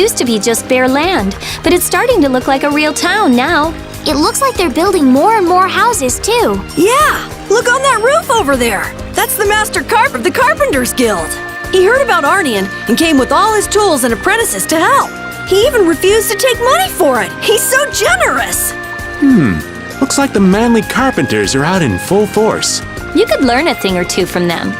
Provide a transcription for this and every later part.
used to be just bare land, but it's starting to look like a real town now. It looks like they're building more and more houses, too. Yeah, look on that roof over there. That's the Master Carp of the Carpenters Guild. He heard about Aurnion and came with all his tools and apprentices to help. He even refused to take money for it. He's so generous. Looks like the manly carpenters are out in full force. You could learn a thing or two from them.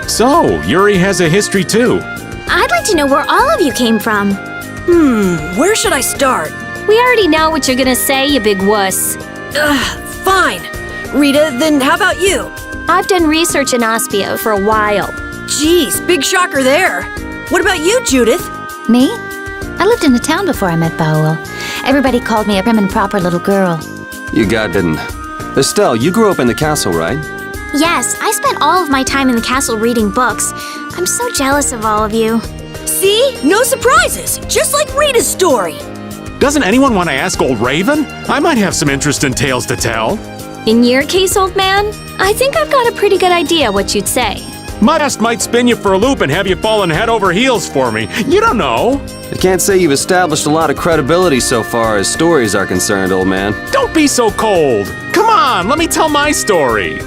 So, Yuri has a history too. I'd like to know where all of you came from. Where should I start? We already know what you're gonna say, you big wuss. Fine. Rita, then how about you? I've done research in Aspia for a while. Geez, big shocker there. What about you, Judith? Me? I lived in the town before I met Bowel. Everybody called me a prim and proper little girl. You didn't. Estelle, you grew up in the castle, right? Yes, I spent all of my time in the castle reading books. I'm so jealous of all of you. See? No surprises, just like Rita's story. Doesn't anyone want to ask old Raven? I might have some interesting tales to tell. In your case, old man, I think I've got a pretty good idea what you'd say. My past might spin you for a loop and have you falling head over heels for me. You don't know. I can't say you've established a lot of credibility so far as stories are concerned, old man. Don't be so cold. Come on, let me tell my story.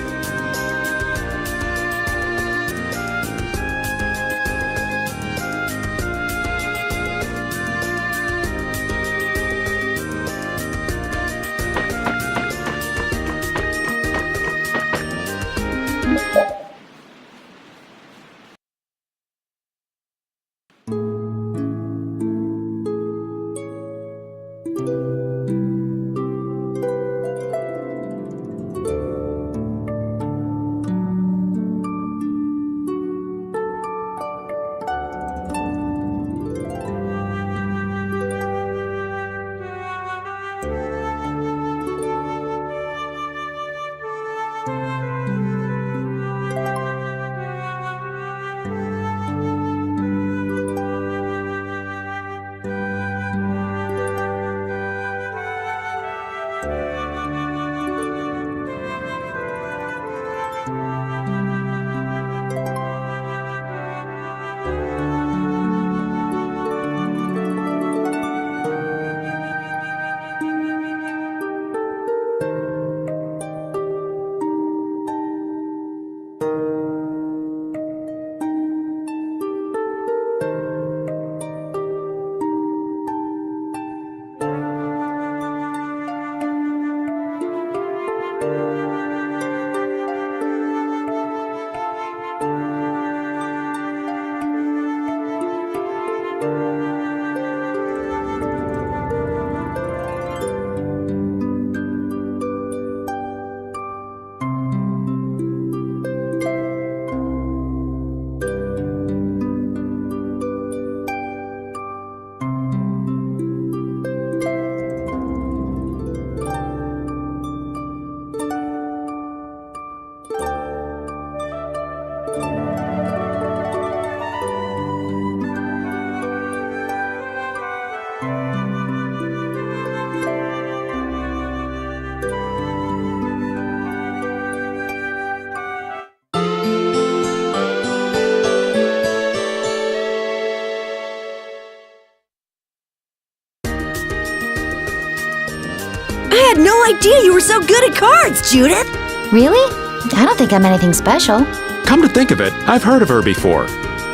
idea you were so good at cards, Judith! Really? I don't think I'm anything special. Come to think of it, I've heard of her before.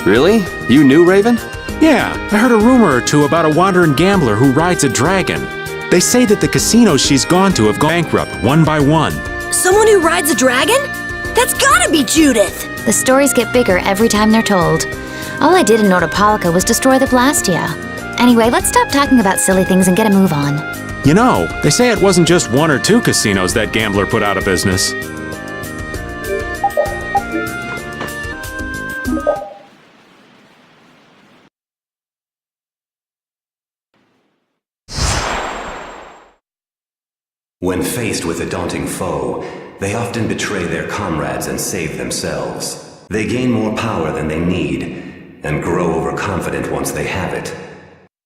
Really? You knew Raven? Yeah, I heard a rumor or two about a wandering gambler who rides a dragon. They say that the casinos she's gone to have gone bankrupt one by one. Someone who rides a dragon? That's gotta be Judith! The stories get bigger every time they're told. All I did in Nordopolica was destroy the Blastia. Anyway, let's stop talking about silly things and get a move on. You know, they say it wasn't just one or two casinos that gambler put out of business. When faced with a daunting foe, they often betray their comrades and save themselves. They gain more power than they need, and grow overconfident once they have it.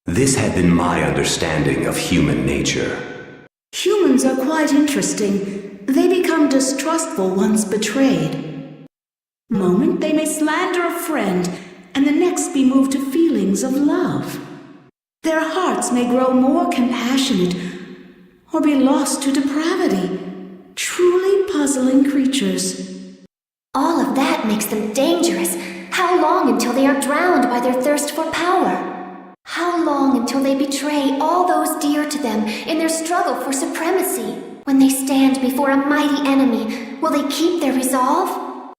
This had been my understanding of human nature. Humans are quite interesting. They become distrustful once betrayed. Moment they may slander a friend, and the next be moved to feelings of love. Their hearts may grow more compassionate, or be lost to depravity. Truly puzzling creatures. All of that makes them dangerous. How long until they are drowned by their thirst for power? How long until they betray all those dear to them in their struggle for supremacy? When they stand before a mighty enemy, will they keep their resolve?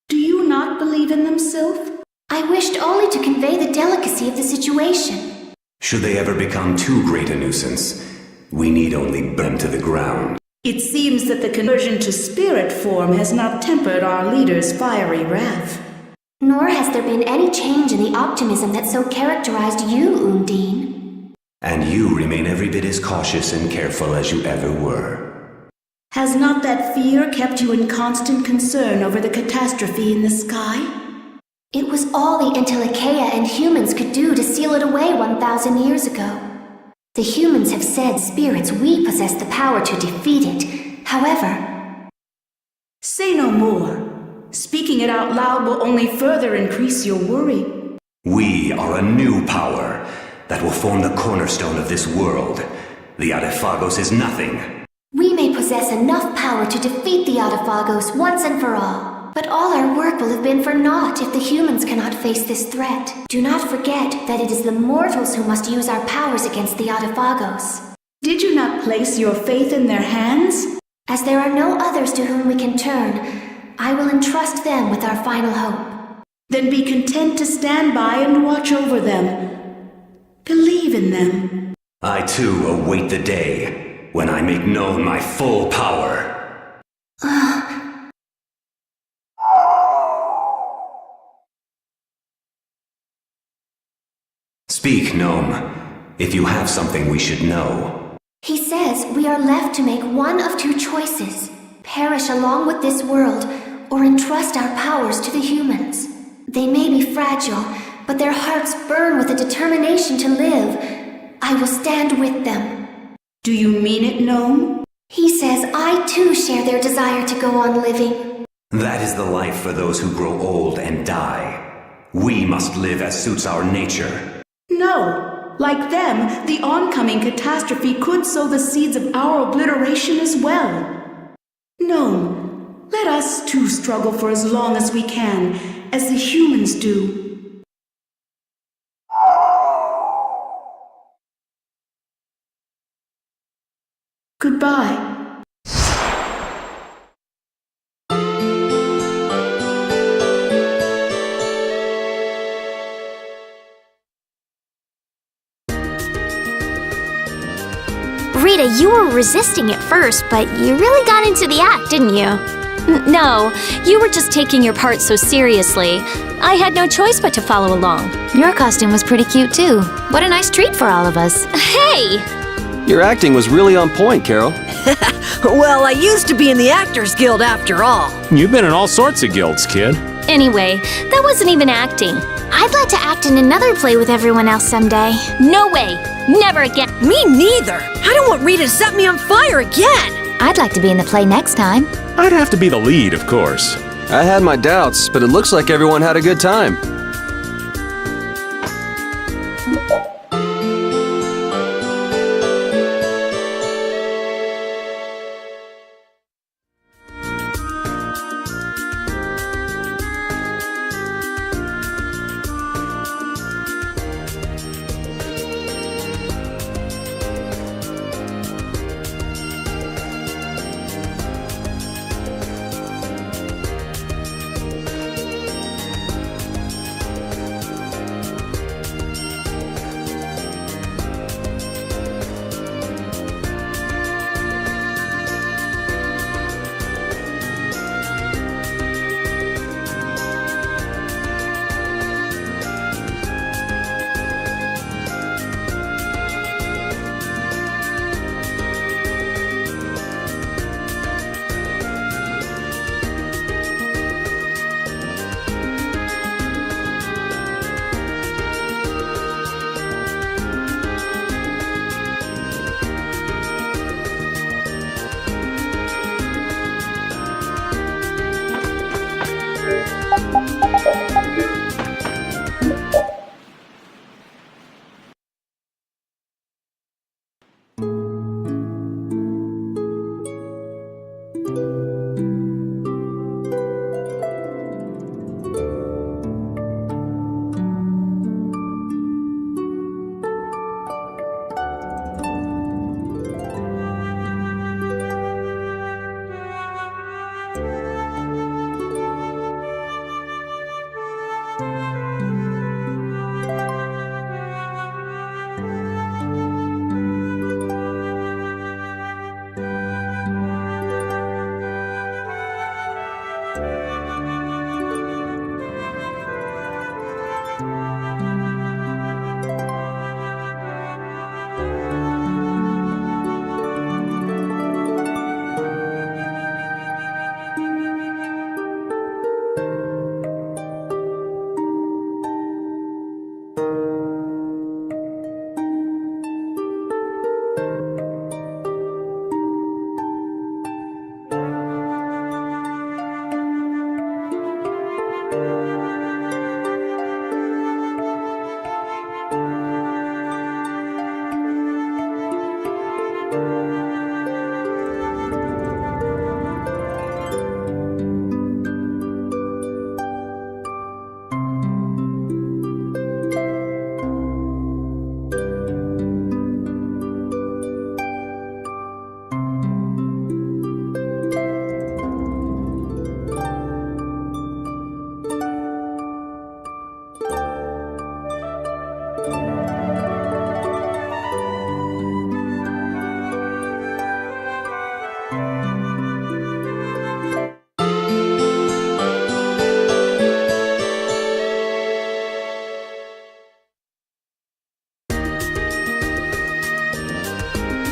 Do you not believe in them, Sylph? I wished only to convey the delicacy of the situation. Should they ever become too great a nuisance, we need only burn them to the ground. It seems that the conversion to spirit form has not tempered our leader's fiery wrath. Nor has there been any change in the optimism that so characterized you, Undine. And you remain every bit as cautious and careful as you ever were. Has not that fear kept you in constant concern over the catastrophe in the sky? It was all the Entelecheia and humans could do to seal it away 1,000 years ago. The humans have said, spirits, we possess the power to defeat it. However... Say no more. Speaking it out loud will only further increase your worry. We are a new power that will form the cornerstone of this world. The Adephagos is nothing. We may possess enough power to defeat the Adephagos once and for all. But all our work will have been for naught if the humans cannot face this threat. Do not forget that it is the mortals who must use our powers against the Adephagos. Did you not place your faith in their hands? As there are no others to whom we can turn, I will entrust them with our final hope. Then be content to stand by and watch over them. Believe in them. I too await the day when I make known my full power. Speak, Gnome, if you have something we should know. He says we are left to make one of two choices. Perish along with this world, or entrust our powers to the humans. They may be fragile, but their hearts burn with a determination to live. I will stand with them. Do you mean it, Gnome? He says I too share their desire to go on living. That is the life for those who grow old and die. We must live as suits our nature. No. Like them, the oncoming catastrophe could sow the seeds of our obliteration as well. Gnome, let us too struggle for as long as we can, as the humans do. Goodbye. Rita, you were resisting at first, but you really got into the act, didn't you? No, you were just taking your part so seriously. I had no choice but to follow along. Your costume was pretty cute, too. What a nice treat for all of us. Hey! Your acting was really on point, Carol. Well, I used to be in the Actors Guild after all. You've been in all sorts of guilds, kid. Anyway, that wasn't even acting. I'd like to act in another play with everyone else someday. No way! Never again! Me neither! I don't want Rita to set me on fire again! I'd like to be in the play next time. I'd have to be the lead, of course. I had my doubts, but it looks like everyone had a good time.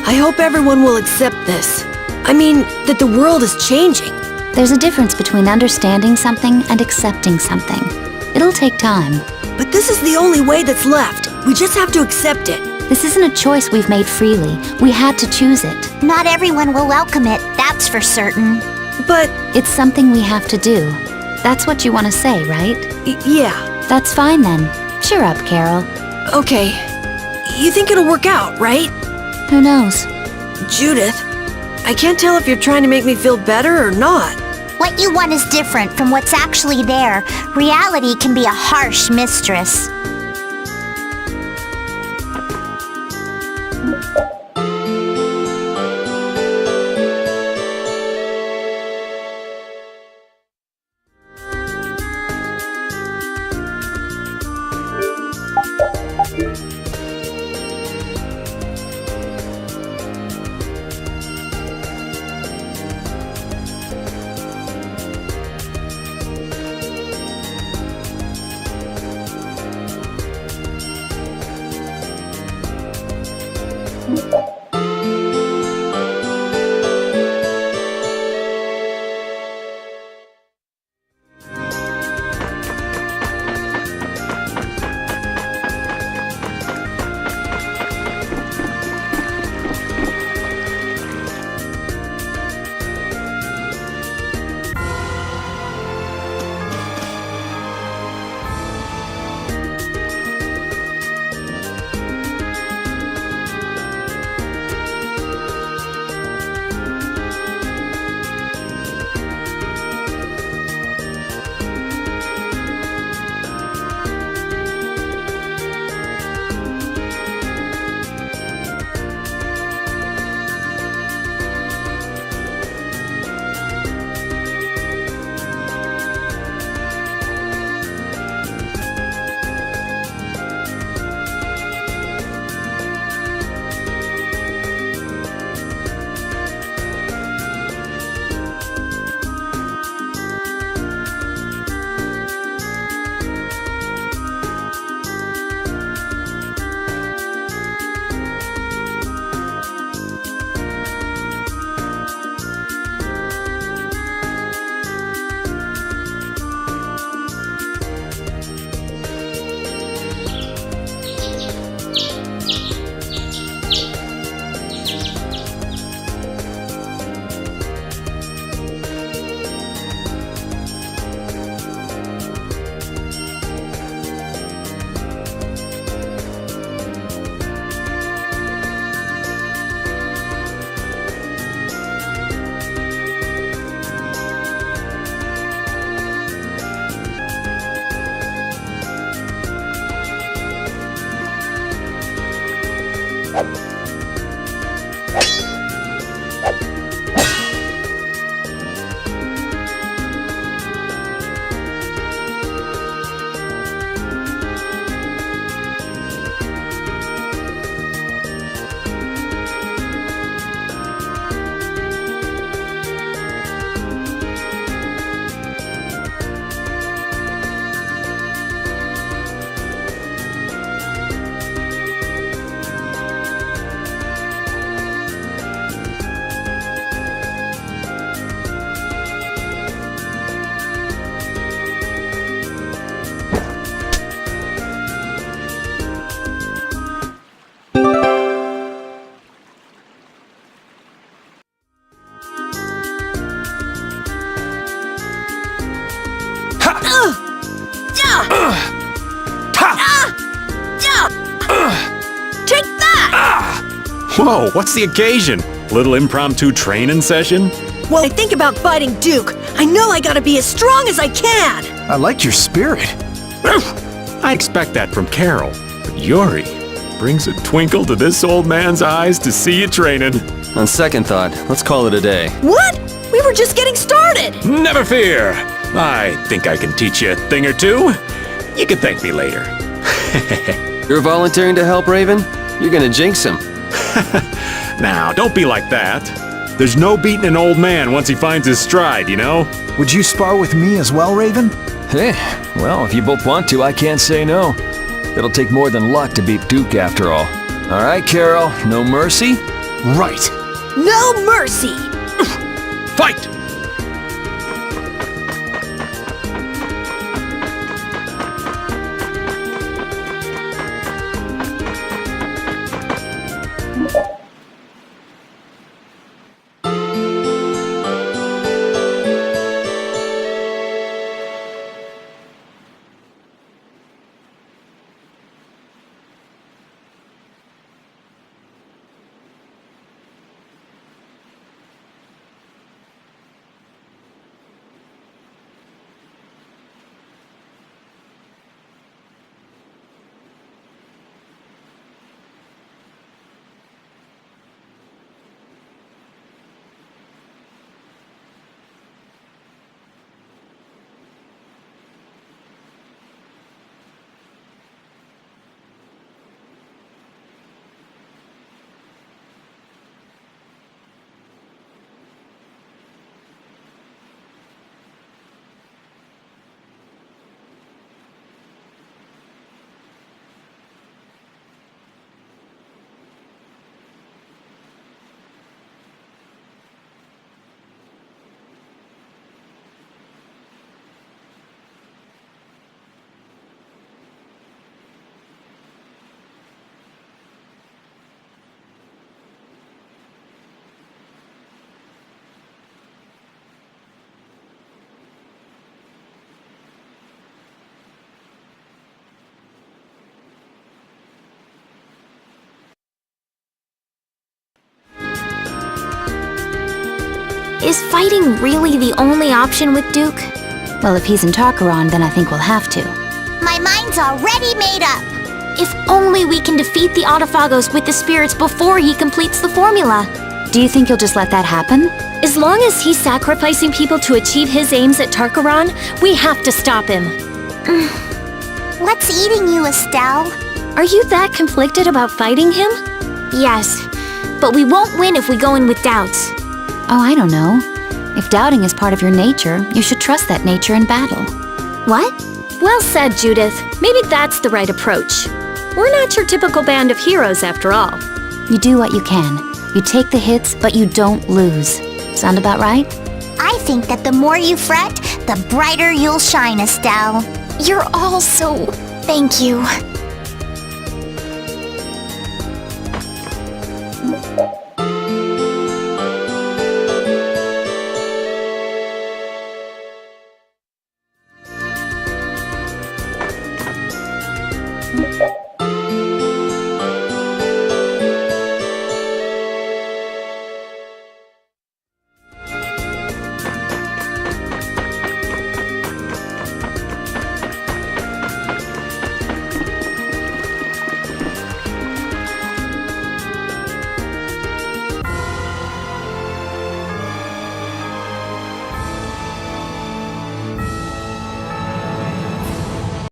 I hope everyone will accept this. I mean, that the world is changing. There's a difference between understanding something and accepting something. It'll take time. But this is the only way that's left. We just have to accept it. This isn't a choice we've made freely. We had to choose it. Not everyone will welcome it, that's for certain. But, It's something we have to do. That's what you want to say, right? yeah. That's fine then. Cheer up, Carol. Okay. You think it'll work out, right? Who knows? Judith, I can't tell if you're trying to make me feel better or not. What you want is different from what's actually there. Reality can be a harsh mistress. Take that! Whoa, what's the occasion? Little impromptu training session? While I think about fighting Duke, I know I gotta be as strong as I can! I like your spirit. I expect that from Carol, but Yuri brings a twinkle to this old man's eyes to see you training. On second thought, let's call it a day. What? We were just getting started! Never fear! I think I can teach you a thing or two. You can thank me later. You're volunteering to help, Raven? You're gonna jinx him. Now, don't be like that. There's no beating an old man once he finds his stride, you know? Would you spar with me as well, Raven? Hey, well, if you both want to, I can't say no. It'll take more than luck to beat Duke after all. All right, Carol, no mercy? Right. No mercy! Fight! Is fighting really the only option with Duke? Well, if he's in Tarkaron, then I think we'll have to. My mind's already made up. If only we can defeat the Autophagos with the spirits before he completes the formula. Do you think you'll just let that happen? As long as he's sacrificing people to achieve his aims at Tarkaron, we have to stop him. What's eating you, Estelle? Are you that conflicted about fighting him? Yes, but we won't win if we go in with doubts. Oh, I don't know. If doubting is part of your nature, you should trust that nature in battle. What? Well said, Judith. Maybe that's the right approach. We're not your typical band of heroes, after all. You do what you can. You take the hits, but you don't lose. Sound about right? I think that the more you fret, the brighter you'll shine, Estelle. You're all so... Thank you.